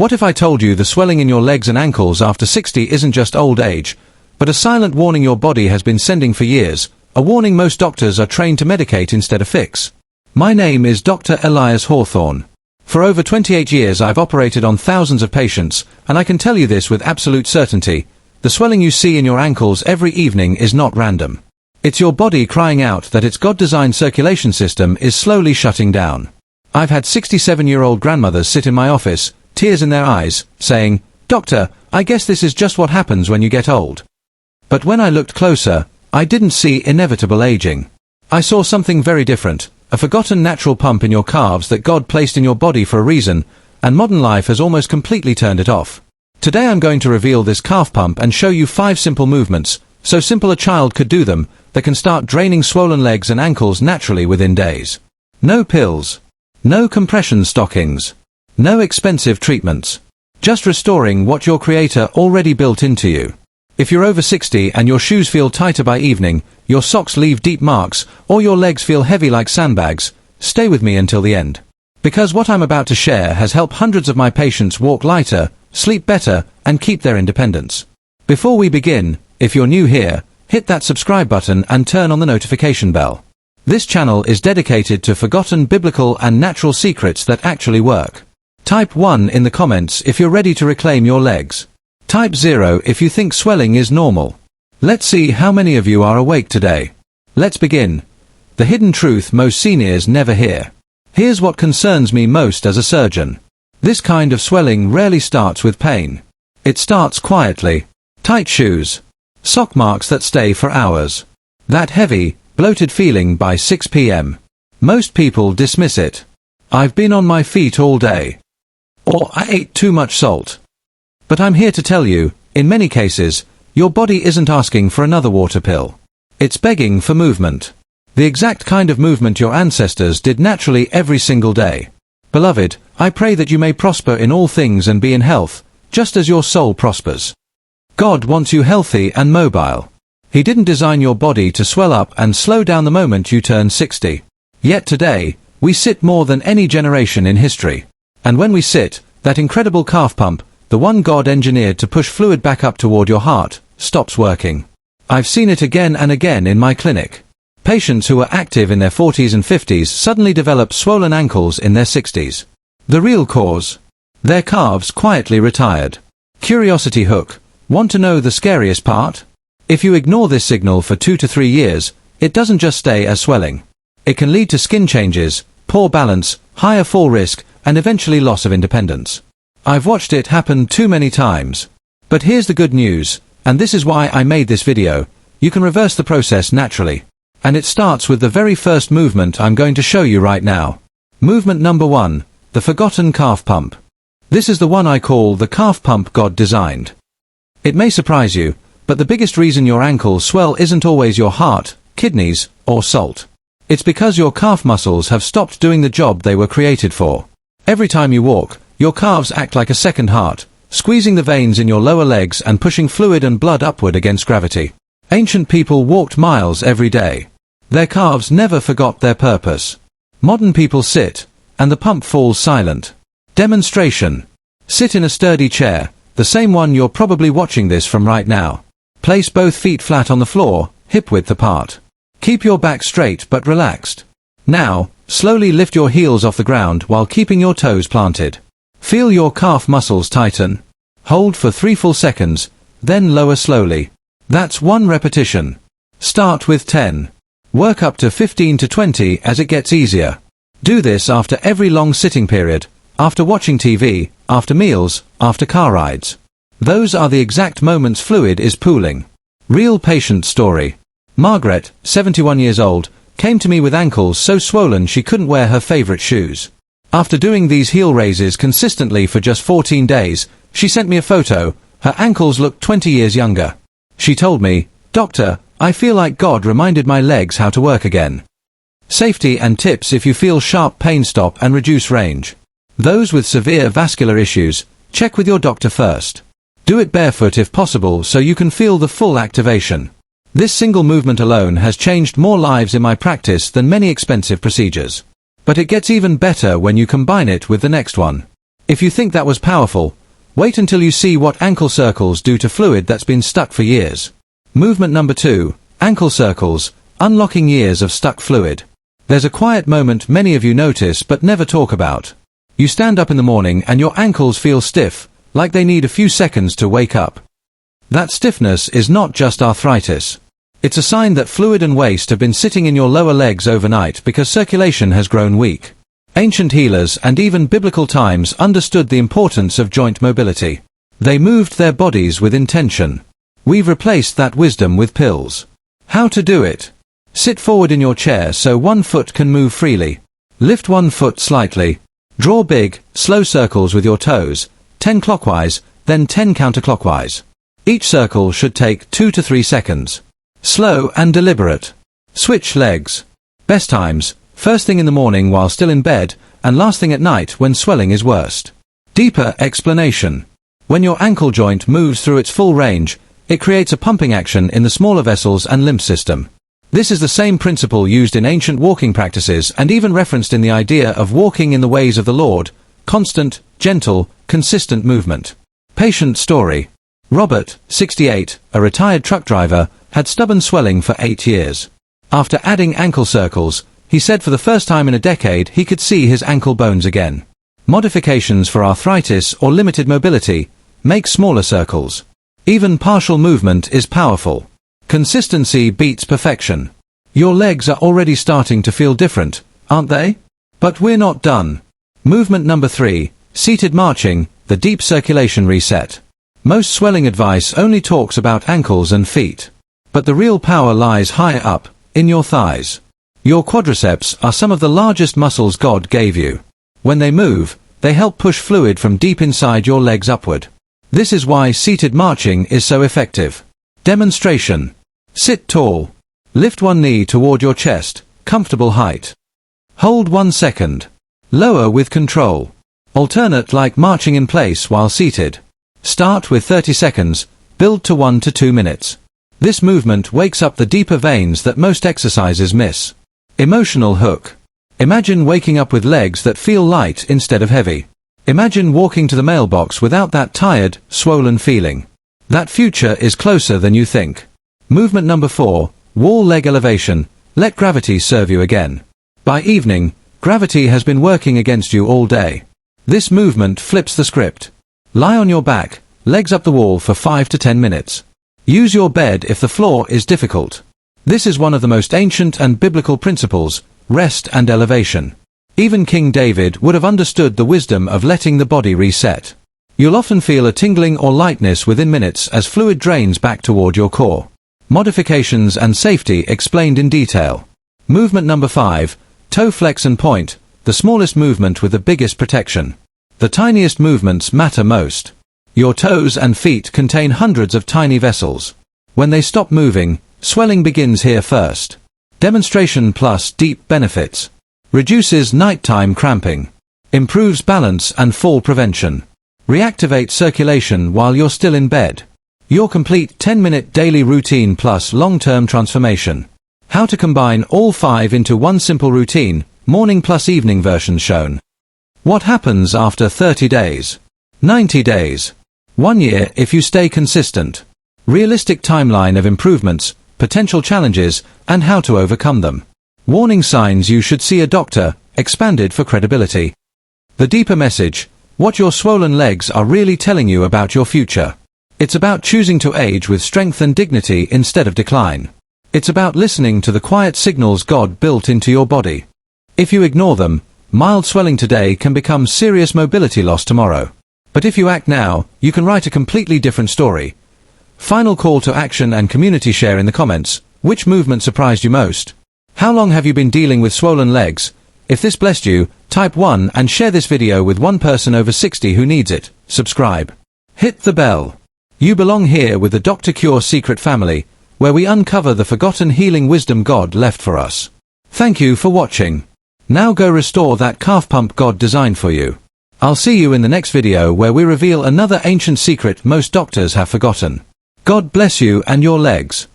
What if I told you the swelling in your legs and ankles after 60 isn't just old age, but a silent warning your body has been sending for years, a warning most doctors are trained to medicate instead of fix? My name is Dr. Elias Hawthorne. For over 28 years I've operated on thousands of patients, and I can tell you this with absolute certainty: the swelling you see in your ankles every evening is not random. It's your body crying out that its God-designed circulation system is slowly shutting down. I've had 67-year-old grandmothers sit in my office, tears in their eyes, saying, "Doctor, I guess this is just what happens when you get old." But when I looked closer, I didn't see inevitable aging. I saw something very different, a forgotten natural pump in your calves that God placed in your body for a reason, and modern life has almost completely turned it off. Today I'm going to reveal this calf pump and show you 5 simple movements, so simple a child could do them, that can start draining swollen legs and ankles naturally within days. No pills. No compression stockings. No expensive treatments. Just restoring what your Creator already built into you. If you're over 60 and your shoes feel tighter by evening, your socks leave deep marks, or your legs feel heavy like sandbags, stay with me until the end. Because what I'm about to share has helped hundreds of my patients walk lighter, sleep better, and keep their independence. Before we begin, if you're new here, hit that subscribe button and turn on the notification bell. This channel is dedicated to forgotten biblical and natural secrets that actually work. Type 1 in the comments if you're ready to reclaim your legs. Type 0 if you think swelling is normal. Let's see how many of you are awake today. Let's begin. The hidden truth most seniors never hear. Here's what concerns me most as a surgeon. This kind of swelling rarely starts with pain. It starts quietly. Tight shoes. Sock marks that stay for hours. That heavy, bloated feeling by 6 p.m. Most people dismiss it. "I've been on my feet all day." Or "I ate too much salt." But I'm here to tell you, in many cases, your body isn't asking for another water pill. It's begging for movement. The exact kind of movement your ancestors did naturally every single day. Beloved, I pray that you may prosper in all things and be in health, just as your soul prospers. God wants you healthy and mobile. He didn't design your body to swell up and slow down the moment you turn 60. Yet today, we sit more than any generation in history. And when we sit, that incredible calf pump, the one God engineered to push fluid back up toward your heart, stops working. I've seen it again and again in my clinic. Patients who were active in their 40s and 50s suddenly develop swollen ankles in their 60s. The real cause? Their calves quietly retired. Curiosity hook. Want to know the scariest part? If you ignore this signal for 2 to 3 years, it doesn't just stay as swelling. It can lead to skin changes, poor balance, higher fall risk, and eventually loss of independence. I've watched it happen too many times. But here's the good news, and this is why I made this video: you can reverse the process naturally. And it starts with the very first movement I'm going to show you right now. Movement number 1, the forgotten calf pump. This is the one I call the calf pump God designed. It may surprise you, but the biggest reason your ankles swell isn't always your heart, kidneys, or salt. It's because your calf muscles have stopped doing the job they were created for. Every time you walk, your calves act like a second heart, squeezing the veins in your lower legs and pushing fluid and blood upward against gravity. Ancient people walked miles every day. Their calves never forgot their purpose. Modern people sit, and the pump falls silent. Demonstration. Sit in a sturdy chair, the same one you're probably watching this from right now. Place both feet flat on the floor, hip width apart. Keep your back straight but relaxed. Now, slowly lift your heels off the ground while keeping your toes planted. Feel your calf muscles tighten. Hold for 3 full seconds, then lower slowly. That's 1 repetition. Start with 10. Work up to 15 to 20 as it gets easier. Do this after every long sitting period, after watching TV, after meals, after car rides. Those are the exact moments fluid is pooling. Real patient story. Margaret, 71 years old, came to me with ankles so swollen she couldn't wear her favorite shoes. After doing these heel raises consistently for just 14 days, she sent me a photo. Her ankles looked 20 years younger. She told me, "Doctor, I feel like God reminded my legs how to work again." Safety and tips if you feel sharp pain: stop and reduce range. Those with severe vascular issues, check with your doctor first. Do it barefoot if possible so you can feel the full activation. This single movement alone has changed more lives in my practice than many expensive procedures. But it gets even better when you combine it with the next one. If you think that was powerful, wait until you see what ankle circles do to fluid that's been stuck for years. Movement number 2, ankle circles, unlocking years of stuck fluid. There's a quiet moment many of you notice but never talk about. You stand up in the morning and your ankles feel stiff, like they need a few seconds to wake up. That stiffness is not just arthritis. It's a sign that fluid and waste have been sitting in your lower legs overnight because circulation has grown weak. Ancient healers and even biblical times understood the importance of joint mobility. They moved their bodies with intention. We've replaced that wisdom with pills. How to do it? Sit forward in your chair so one foot can move freely. Lift one foot slightly. Draw big, slow circles with your toes, 10 clockwise, then 10 counterclockwise. Each circle should take 2 to 3 seconds. Slow and deliberate. Switch legs. Best times, first thing in the morning while still in bed, and last thing at night when swelling is worst. Deeper explanation. When your ankle joint moves through its full range, it creates a pumping action in the smaller vessels and lymph system. This is the same principle used in ancient walking practices and even referenced in the idea of walking in the ways of the Lord, constant, gentle, consistent movement. Patient story. Robert, 68, a retired truck driver, had stubborn swelling for 8 years. After adding ankle circles, he said for the first time in a decade he could see his ankle bones again. Modifications for arthritis or limited mobility. Make smaller circles. Even partial movement is powerful. Consistency beats perfection. Your legs are already starting to feel different, aren't they? But we're not done. Movement number 3, seated marching, the deep circulation reset. Most swelling advice only talks about ankles and feet. But the real power lies higher up, in your thighs. Your quadriceps are some of the largest muscles God gave you. When they move, they help push fluid from deep inside your legs upward. This is why seated marching is so effective. Demonstration. Sit tall. Lift one knee toward your chest, comfortable height. Hold 1 second. Lower with control. Alternate like marching in place while seated. Start with 30 seconds, build to 1 to 2 minutes. This movement wakes up the deeper veins that most exercises miss. Emotional hook. Imagine waking up with legs that feel light instead of heavy. Imagine walking to the mailbox without that tired, swollen feeling. That future is closer than you think. Movement number 4, wall leg elevation. Let gravity serve you again. By evening, gravity has been working against you all day. This movement flips the script. Lie on your back, legs up the wall for 5 to 10 minutes. Use your bed if the floor is difficult. This is one of the most ancient and biblical principles, rest and elevation. Even King David would have understood the wisdom of letting the body reset. You'll often feel a tingling or lightness within minutes as fluid drains back toward your core. Modifications and safety explained in detail. Movement number 5, toe flex and point, the smallest movement with the biggest protection. The tiniest movements matter most. Your toes and feet contain hundreds of tiny vessels. When they stop moving, swelling begins here first. Demonstration plus deep benefits. Reduces nighttime cramping. Improves balance and fall prevention. Reactivates circulation while you're still in bed. Your complete 10-minute daily routine plus long-term transformation. How to combine all 5 into one simple routine, morning plus evening version shown. What happens after 30 days? 90 days. 1 year if you stay consistent. Realistic timeline of improvements, potential challenges, and how to overcome them. Warning signs you should see a doctor, expanded for credibility. The deeper message, what your swollen legs are really telling you about your future. It's about choosing to age with strength and dignity instead of decline. It's about listening to the quiet signals God built into your body. If you ignore them, mild swelling today can become serious mobility loss tomorrow. But if you act now, you can write a completely different story. Final call to action and community share in the comments. Which movement surprised you most? How long have you been dealing with swollen legs? If this blessed you, type 1 and share this video with one person over 60 who needs it. Subscribe. Hit the bell. You belong here with the Dr. Cure Secret family, where we uncover the forgotten healing wisdom God left for us. Thank you for watching. Now go restore that calf pump God designed for you. I'll see you in the next video where we reveal another ancient secret most doctors have forgotten. God bless you and your legs.